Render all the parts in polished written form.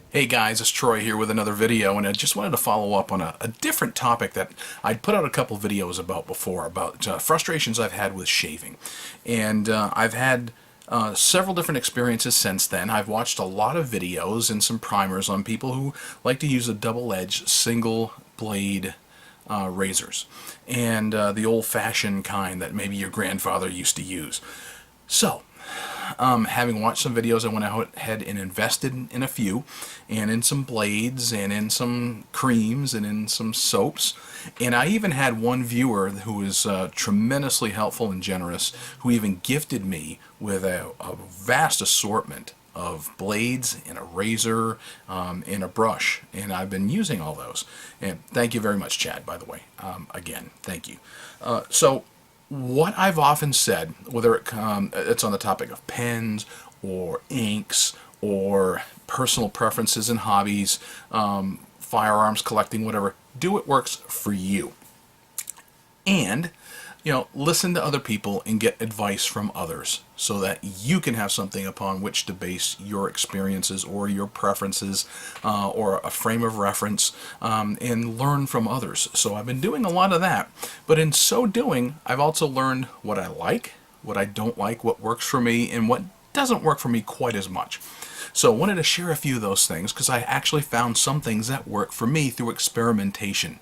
Hey guys, it's Troy here with another video, and I just wanted to follow up on a different topic that I'd put out a couple videos about before, about frustrations I've had with shaving. And I've had several different experiences since then. I've watched a lot of videos and some primers on people who like to use a double-edged single blade razors, and the old-fashioned kind that maybe your grandfather used to use. So, having watched some videos, I went ahead and invested in a few, and in some blades, and in some creams, and in some soaps. And I even had one viewer who was tremendously helpful and generous, who even gifted me with a vast assortment of blades and a razor and a brush, and I've been using all those. And thank you very much, Chad, by the way. Again, thank you. So what I've often said, whether it's on the topic of pens or inks or personal preferences and hobbies, firearms collecting, whatever, do what works for you. And, listen to other people and get advice from others so that you can have something upon which to base your experiences or your preferences or a frame of reference, and learn from others. So I've been doing a lot of that, but in so doing, I've also learned what I like, what I don't like, what works for me, and what doesn't work for me quite as much. So I wanted to share a few of those things because I actually found some things that work for me through experimentation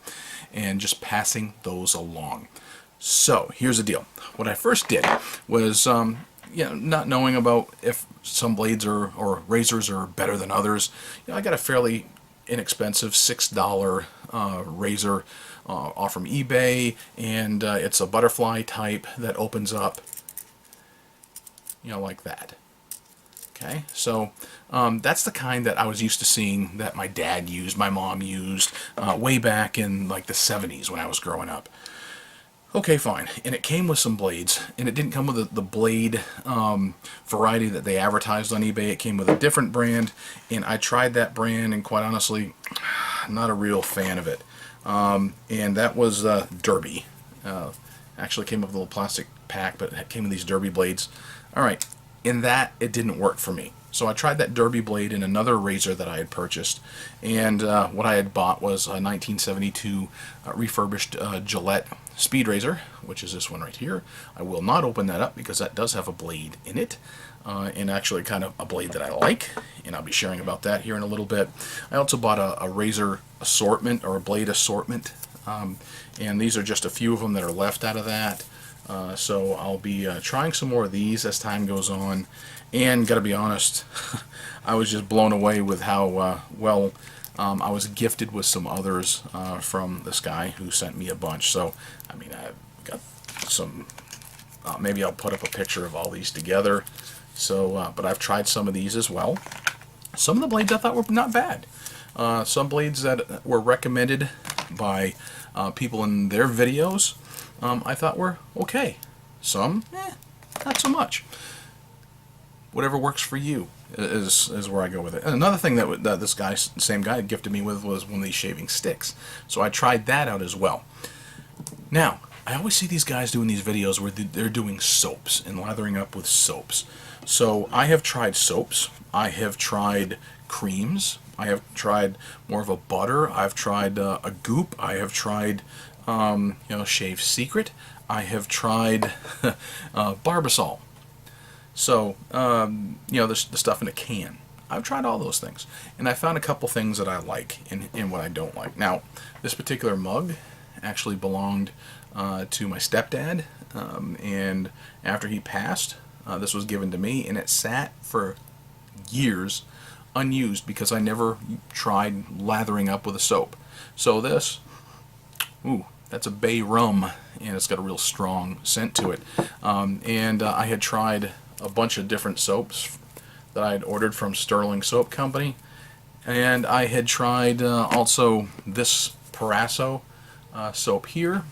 and just passing those along. So here's the deal. What I first did was, not knowing about if some blades or razors are better than others, I got a fairly inexpensive $6 razor off from eBay, and it's a butterfly type that opens up, like that. Okay, so that's the kind that I was used to seeing that my dad used, my mom used, way back in like the 70s when I was growing up. Okay, fine. And it came with some blades, and it didn't come with the blade variety that they advertised on eBay. It came with a different brand, and I tried that brand, and quite honestly, not a real fan of it. And that was Derby. Actually came with a little plastic pack, but it came with these Derby blades. All right, in that, it didn't work for me. So I tried that Derby blade in another razor that I had purchased, and what I had bought was a 1972 refurbished Gillette speed razor, which is this one right here. I will not open that up because that does have a blade in it, and actually kind of a blade that I like, and I'll be sharing about that here in a little bit. I also bought a razor assortment, or a blade assortment, and these are just a few of them that are left out of that. So I'll be trying some more of these as time goes on, and gotta be honest, I was just blown away with how well I was gifted with some others from this guy who sent me a bunch. So I mean, I've got some, maybe I'll put up a picture of all these together. So but I've tried some of these as well. Some of the blades I thought were not bad. Some blades that were recommended by people in their videos, I thought were okay. Some, not so much. Whatever works for you is where I go with it. And another thing that this guy, same guy, gifted me with was one of these shaving sticks. So I tried that out as well. Now, I always see these guys doing these videos where they're doing soaps and lathering up with soaps. So I have tried soaps. I have tried creams. I have tried more of a butter. I've tried a goop. I have tried Shave Secret. I have tried Barbasol. So, the stuff in a can. I've tried all those things, and I found a couple things that I like and what I don't like. Now, this particular mug actually belonged to my stepdad, and after he passed, this was given to me, and it sat for years unused because I never tried lathering up with a soap. So this, that's a bay rum, and it's got a real strong scent to it. And I had tried a bunch of different soaps that I had ordered from Sterling Soap Company, and I had tried also this Parasso soap here.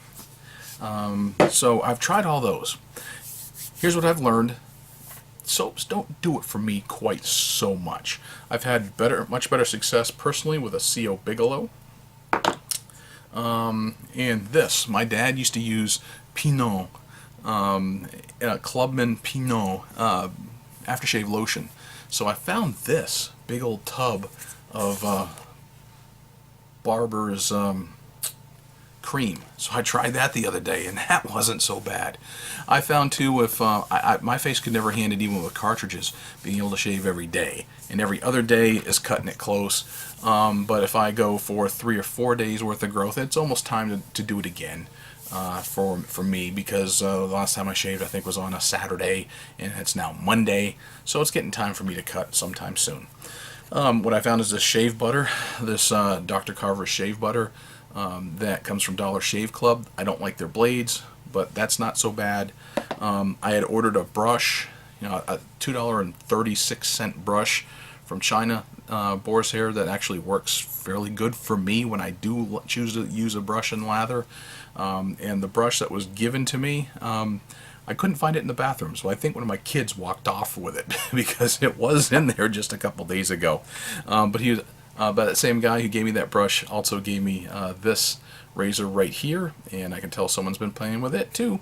So I've tried all those. Here's what I've learned. Soaps don't do it for me quite so much. I've had much better success personally with a C.O. Bigelow. And this, my dad used to use Pinot, Clubman Pinot aftershave lotion. So I found this big old tub of Barber's cream. So I tried that the other day, and that wasn't so bad. I found too, if my face could never hand it even with cartridges, being able to shave every day, and every other day is cutting it close. But if I go for 3 or 4 days worth of growth, it's almost time to do it again. For me, because the last time I shaved I think was on a Saturday, and it's now Monday, so it's getting time for me to cut sometime soon. What I found is this shave butter, this Dr. Carver's shave butter that comes from Dollar Shave Club. I don't like their blades, but that's not so bad. I had ordered a brush, a $2.36 brush from China, boar's hair, that actually works fairly good for me when I do choose to use a brush and lather. And the brush that was given to me, I couldn't find it in the bathroom, so I think one of my kids walked off with it because it was in there just a couple days ago. But that same guy who gave me that brush also gave me this razor right here, and I can tell someone's been playing with it too.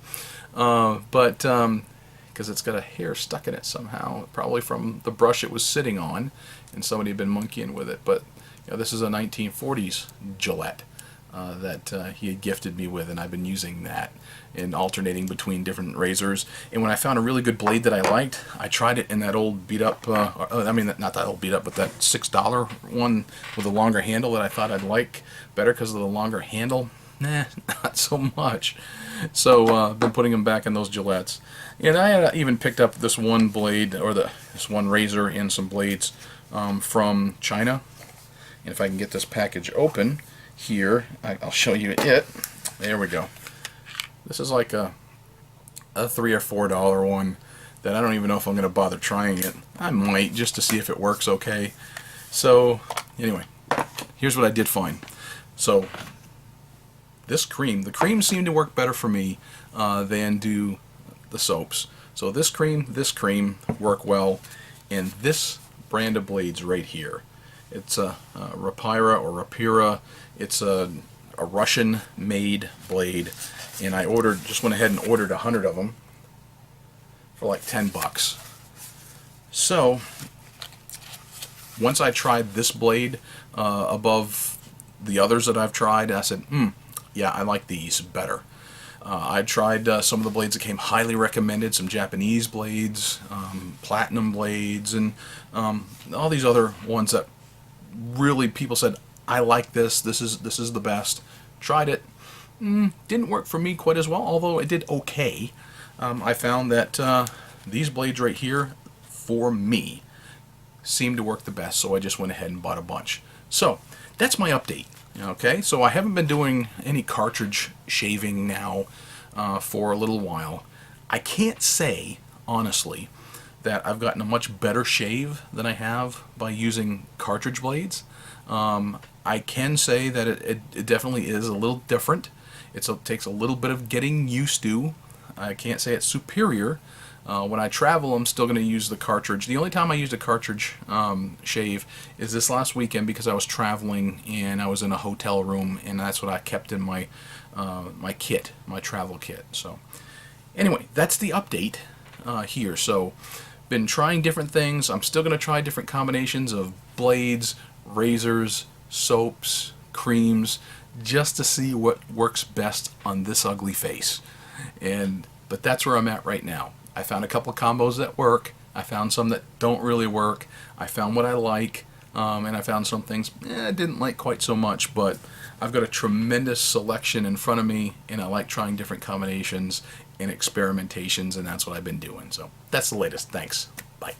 Because it's got a hair stuck in it somehow, probably from the brush it was sitting on, and somebody had been monkeying with it. But this is a 1940s Gillette that he had gifted me with, and I've been using that and alternating between different razors. And when I found a really good blade that I liked, I tried it in that old beat up, I mean not that old beat up, but that $6 one with a longer handle that I thought I'd like better because of the longer handle. Nah, not so much. So I've been putting them back in those Gillettes. And I had even picked up this one blade, or this one razor and some blades from China. And if I can get this package open here, I'll show you it. There we go. This is like a $3 or $4 one that I don't even know if I'm going to bother trying it. I might, just to see if it works okay. So anyway, here's what I did find. So the cream seemed to work better for me than do the soaps. So this cream work well, and this brand of blades right here. It's a Rapira or Rapira. It's a Russian-made blade, and I just went ahead and ordered 100 of them for like $10. So once I tried this blade above the others that I've tried, I said, yeah, I like these better. I tried some of the blades that came highly recommended, some Japanese blades, platinum blades, and all these other ones that really people said, I like this is the best. Tried it, didn't work for me quite as well, although it did okay. I found that these blades right here, for me, seem to work the best, so I just went ahead and bought a bunch. So that's my update. Okay, so I haven't been doing any cartridge shaving now for a little while. I can't say, honestly, that I've gotten a much better shave than I have by using cartridge blades. I can say that it definitely is a little different. It takes a little bit of getting used to. I can't say it's superior. When I travel, I'm still going to use the cartridge. The only time I used a cartridge shave is this last weekend because I was traveling and I was in a hotel room, and that's what I kept in my my kit, my travel kit. So anyway, that's the update here. So been trying different things. I'm still going to try different combinations of blades, razors, soaps, creams, just to see what works best on this ugly face. But that's where I'm at right now. I found a couple combos that work. I found some that don't really work. I found what I like, and I found some things I didn't like quite so much, but I've got a tremendous selection in front of me, and I like trying different combinations and experimentations, and that's what I've been doing. So that's the latest. Thanks. Bye.